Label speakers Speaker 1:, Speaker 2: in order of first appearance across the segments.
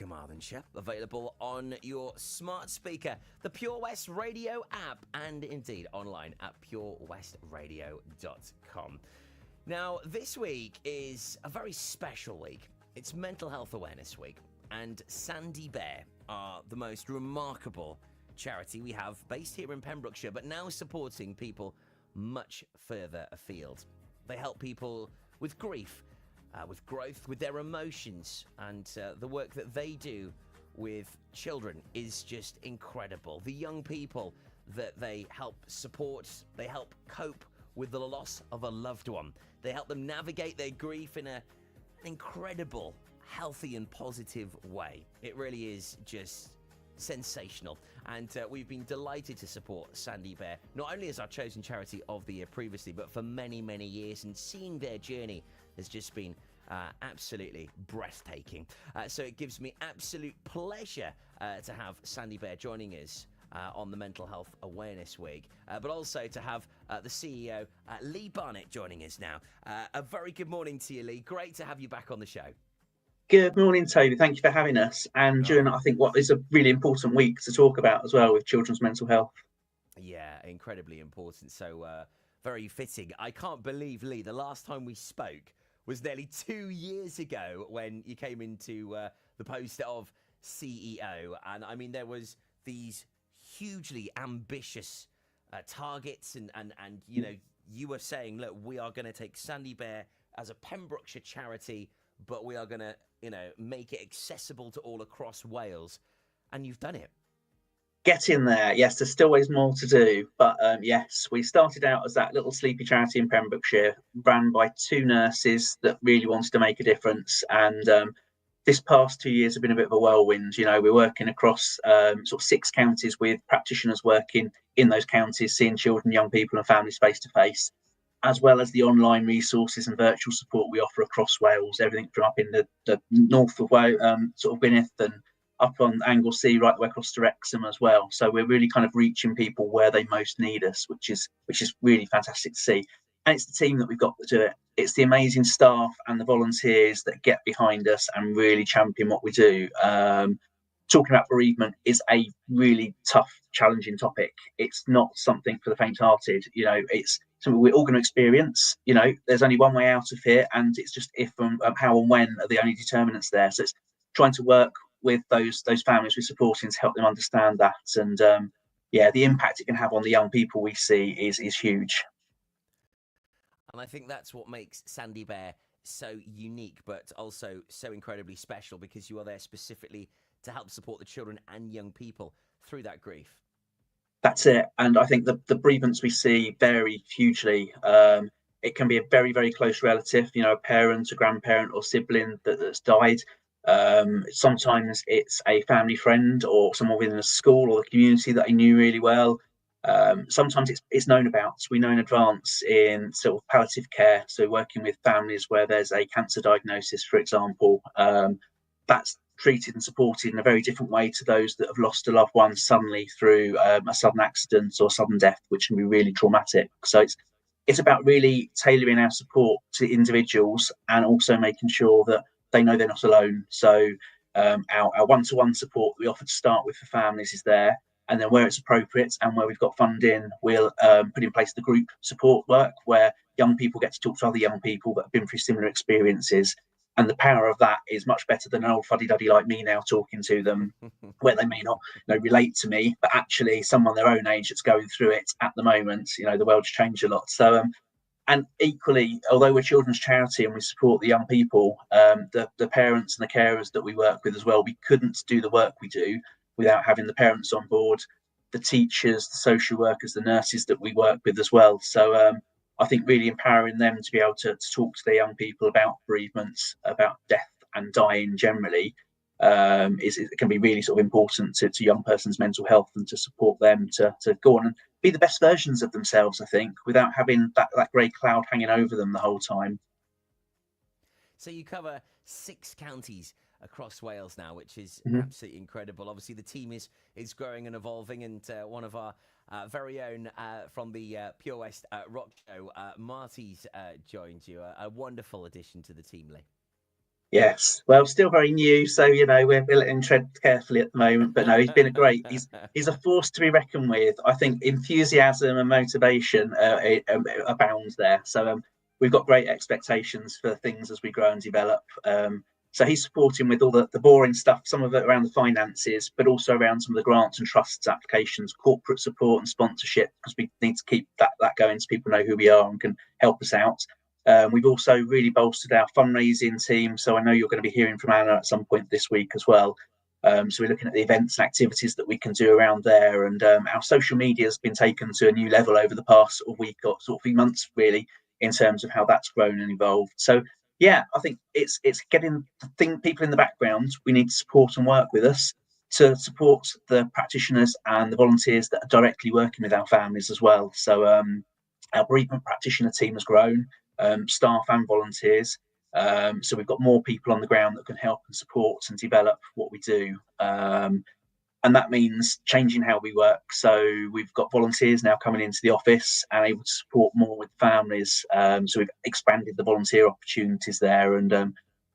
Speaker 1: Carmarthenshire, available on your smart speaker, the Pure West Radio app, and indeed online at purewestradio.com. Now, this week is a very special week. It's Mental Health Awareness Week, and Sandy Bear are the most remarkable charity we have based here in Pembrokeshire, but now supporting people much further afield. They help people with grief, with growth, with their emotions, and the work that they do with children is just incredible. The young people that they help support, they help cope with the loss of a loved one. They help them navigate their grief in an incredible, healthy and positive way. It really is just sensational, and we've been delighted to support Sandy Bear, not only as our chosen charity of the year previously, but for many, many years, and seeing their journey has just been absolutely breathtaking. So it gives me absolute pleasure to have Sandy Bear joining us on the Mental Health Awareness Week, but also to have the CEO, Lee Barnett, joining us now. A very good morning to you, Lee. Great to have you back on the show.
Speaker 2: Good morning, Toby. Thank you for having us. And during, I think, what is a really important week to talk about as well with children's mental health.
Speaker 1: Yeah, incredibly important. So very fitting. I can't believe, Lee, the last time we spoke was nearly 2 years ago when you came into the post of CEO. And I mean, there was these hugely ambitious targets and you know, you were saying, look, we are going to take Sandy Bear as a Pembrokeshire charity, but we are going to, you know, make it accessible to all across Wales. And you've done it.
Speaker 2: Get in there. Yes, there's still always more to do. But yes, we started out as that little sleepy charity in Pembrokeshire, run by two nurses that really wanted to make a difference. And this past 2 years have been a bit of a whirlwind. You know, we're working across sort of 6 counties with practitioners working in those counties, seeing children, young people and families face to face, as well as the online resources and virtual support we offer across Wales, everything from up in the north of Wales, sort of Gwynedd, and up on Anglesey, right the way across to Wrexham as well. So we're really kind of reaching people where they most need us, which is really fantastic to see. And it's the team that we've got to do it. It's the amazing staff and the volunteers that get behind us and really champion what we do. Talking about bereavement is a really tough, challenging topic. It's not something for the faint-hearted. You know, it's something we're all going to experience. You know, there's only one way out of here, and it's just if and how and when are the only determinants there. So it's trying to work with those families we're supporting to help them understand that. And yeah, the impact it can have on the young people we see is huge.
Speaker 1: And I think that's what makes Sandy Bear so unique, but also so incredibly special, because you are there specifically to help support the children and young people through that grief.
Speaker 2: That's it. And I think the bereavements we see vary hugely. It can be a very, very close relative, you know, a parent, a grandparent or sibling that's died. Sometimes it's a family friend or someone within a school or the community that I knew really well. Sometimes it's known about. We know in advance in sort of palliative care, so working with families where there's a cancer diagnosis, for example. That's treated and supported in a very different way to those that have lost a loved one suddenly through a sudden accident or sudden death, which can be really traumatic. So it's about really tailoring our support to individuals and also making sure that they know they're not alone. So our one-to-one support we offer to start with for families is there, and then where it's appropriate and where we've got funding, we'll put in place the group support work where young people get to talk to other young people that have been through similar experiences. And the power of that is much better than an old fuddy-duddy like me now talking to them, where they may not, you know, relate to me, but actually someone their own age that's going through it at the moment. You know, the world's changed a lot. So and equally, although we're a children's charity and we support the young people, the parents and the carers that we work with as well, we couldn't do the work we do without having the parents on board, the teachers, the social workers, the nurses that we work with as well. So I think really empowering them to be able to talk to their young people about bereavements, about death and dying generally, it can be really sort of important to young person's mental health and to support them to go on and be the best versions of themselves, I think, without having that grey cloud hanging over them the whole time.
Speaker 1: So you cover 6 counties across Wales now, which is absolutely incredible. Obviously, the team is growing and evolving, and one of our very own from the Pure West Rock Show, Marty's joined you. A wonderful addition to the team, Lee.
Speaker 2: Yes, well, still very new, so we're letting him tread carefully at the moment. But no, he's been a great. He's a force to be reckoned with. I think enthusiasm and motivation abound there. So we've got great expectations for things as we grow and develop. So he's supporting with all the boring stuff, some of it around the finances, but also around some of the grants and trusts applications, corporate support and sponsorship, because we need to keep that going so people know who we are and can help us out. We've also really bolstered our fundraising team. So I know you're going to be hearing from Anna at some point this week as well. So we're looking at the events and activities that we can do around there. And our social media has been taken to a new level over the past sort of week or sort of few months, really, in terms of how that's grown and evolved. So, yeah, I think it's getting people in the background. We need to support and work with us to support the practitioners and the volunteers that are directly working with our families as well. So our bereavement practitioner team has grown. Staff and volunteers. So we've got more people on the ground that can help and support and develop what we do. And that means changing how we work. So we've got volunteers now coming into the office and able to support more with families. So we've expanded the volunteer opportunities there. And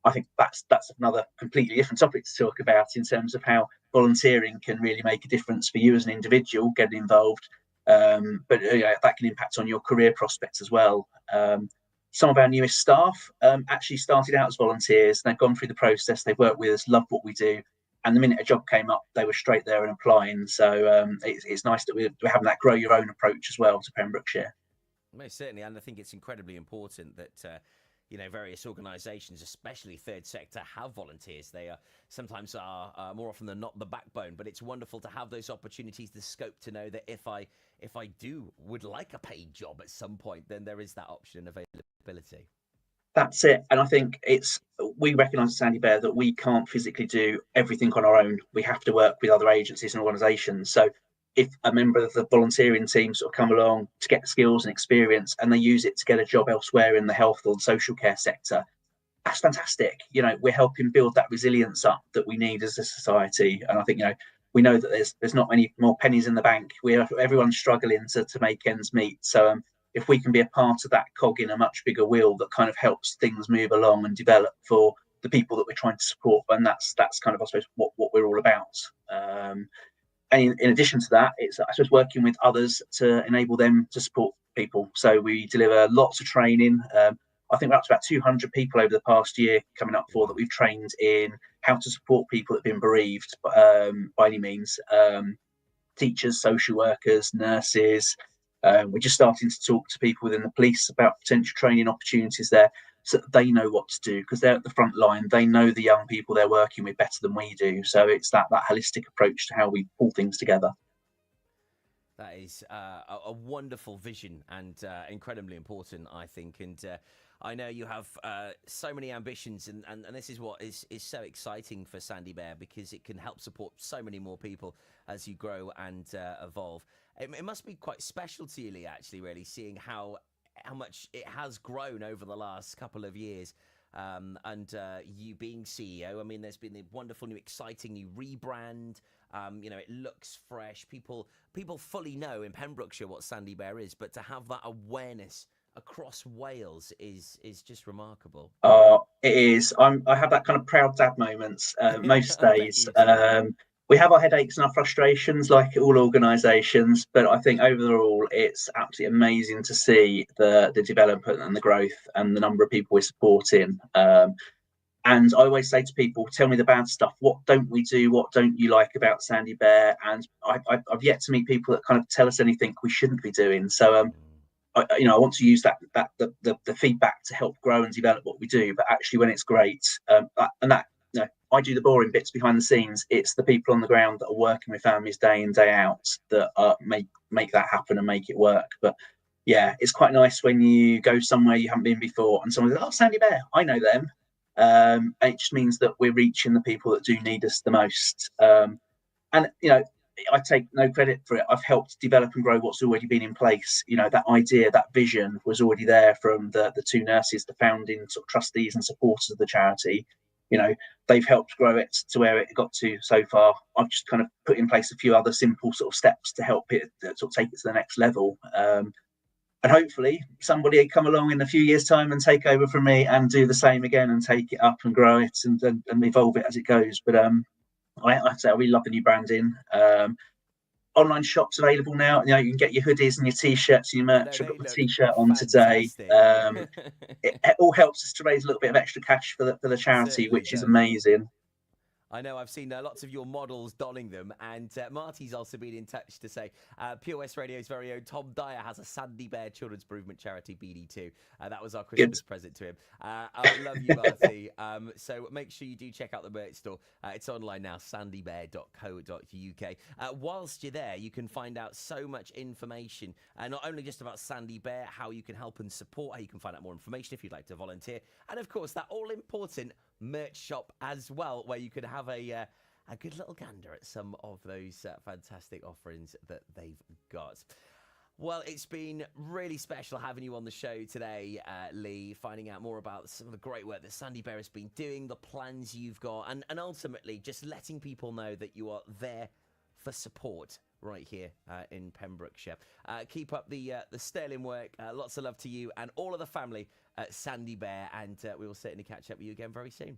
Speaker 2: I think that's another completely different topic to talk about in terms of how volunteering can really make a difference for you as an individual getting involved. But that can impact on your career prospects as well. Some of our newest staff actually started out as volunteers. They've gone through the process. They've worked with us, loved what we do. And the minute a job came up, they were straight there and applying. So it's nice that we're having that grow your own approach as well to Pembrokeshire.
Speaker 1: Most certainly. And I think it's incredibly important that, various organisations, especially third sector, have volunteers. They are sometimes more often than not the backbone. But it's wonderful to have those opportunities, the scope to know that if I would like a paid job at some point, then there is that option and availability.
Speaker 2: That's it. And I think we recognise at Sandy Bear that we can't physically do everything on our own. We have to work with other agencies and organisations. So if a member of the volunteering team sort of come along to get skills and experience and they use it to get a job elsewhere in the health or the social care sector, that's fantastic. We're helping build that resilience up that we need as a society. And I think, we know that there's not many more pennies in the bank. Everyone's struggling to make ends meet. So if we can be a part of that cog in a much bigger wheel that kind of helps things move along and develop for the people that we're trying to support, and that's kind of, I suppose, what we're all about. And in addition to that, it's, I suppose, working with others to enable them to support people. So we deliver lots of training. I think we're up to about 200 people over the past year coming up for that we've trained in how to support people that have been bereaved by any means. Teachers, social workers, nurses. We're just starting to talk to people within the police about potential training opportunities there so that they know what to do because they're at the front line. They know the young people they're working with better than we do. So it's that holistic approach to how we pull things together.
Speaker 1: That is a wonderful vision and incredibly important, I think. And I know you have so many ambitions, and this is what is so exciting for Sandy Bear because it can help support so many more people as you grow and evolve. It must be quite special to you, Lee, actually, really, seeing how much it has grown over the last couple of years. And you being CEO, I mean, there's been the wonderful new, exciting new rebrand. It looks fresh. People fully know in Pembrokeshire what Sandy Bear is, but to have that awareness across Wales is just remarkable.
Speaker 2: It is. I have that kind of proud dad moments most days. We have our headaches and our frustrations, like all organisations, but I think overall it's absolutely amazing to see the development and the growth and the number of people we're supporting. And I always say to people, tell me the bad stuff. What don't we do? What don't you like about Sandy Bear? And I've yet to meet people that kind of tell us anything we shouldn't be doing. So I want to use the feedback to help grow and develop what we do. But actually, when it's great, I do the boring bits behind the scenes. It's the people on the ground that are working with families day in, day out that make that happen and make it work. But yeah, it's quite nice when you go somewhere you haven't been before and someone goes, "Oh, Sandy Bear, I know them." And it just means that we're reaching the people that do need us the most. I take no credit for it. I've helped develop and grow what's already been in place. That idea, that vision was already there from the two nurses, the founding sort of trustees and supporters of the charity. They've helped grow it to where it got to so far. I've just kind of put in place a few other simple sort of steps to help it sort of take it to the next level. and hopefully somebody will come along in a few years' time and take over from me and do the same again and take it up and grow it and evolve it as it goes. But like I say, I really love the new branding. Online shops available now. You can get your hoodies and your t-shirts and your merch. I've got my t-shirt on today.
Speaker 1: Fantastic.
Speaker 2: It all helps us to raise a little bit of extra cash for the charity,
Speaker 1: Certainly
Speaker 2: which is
Speaker 1: does.
Speaker 2: amazing.
Speaker 1: I know I've seen lots of your models donning them, and Marty's also been in touch to say Pure West Radio's very own Tom Dyer has a Sandy Bear Children's Improvement Charity BD2. That was our Christmas present to him. I love you, Marty. So make sure you do check out the merch store. It's online now, sandybear.co.uk. Whilst you're there, you can find out so much information, not only just about Sandy Bear, how you can help and support, how you can find out more information if you'd like to volunteer, and of course that all-important merch shop as well, where you could have a good little gander at some of those fantastic offerings that they've got. Well, it's been really special having you on the show today, Lee, finding out more about some of the great work that Sandy Bear has been doing, the plans you've got, and ultimately just letting people know that you are there for support right here in Pembrokeshire. Keep up the sterling work. Lots of love to you and all of the family at Sandy Bear, and we will certainly catch up with you again very soon.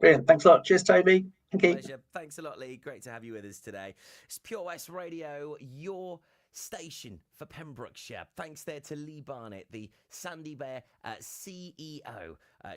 Speaker 2: Brilliant. Thanks a lot. Cheers, Toby. Thank you.
Speaker 1: Pleasure. Thanks a lot, Lee. Great to have you with us today. It's Pure West Radio, your station for Pembrokeshire. Thanks there to Lee Barnett, the Sandy Bear CEO.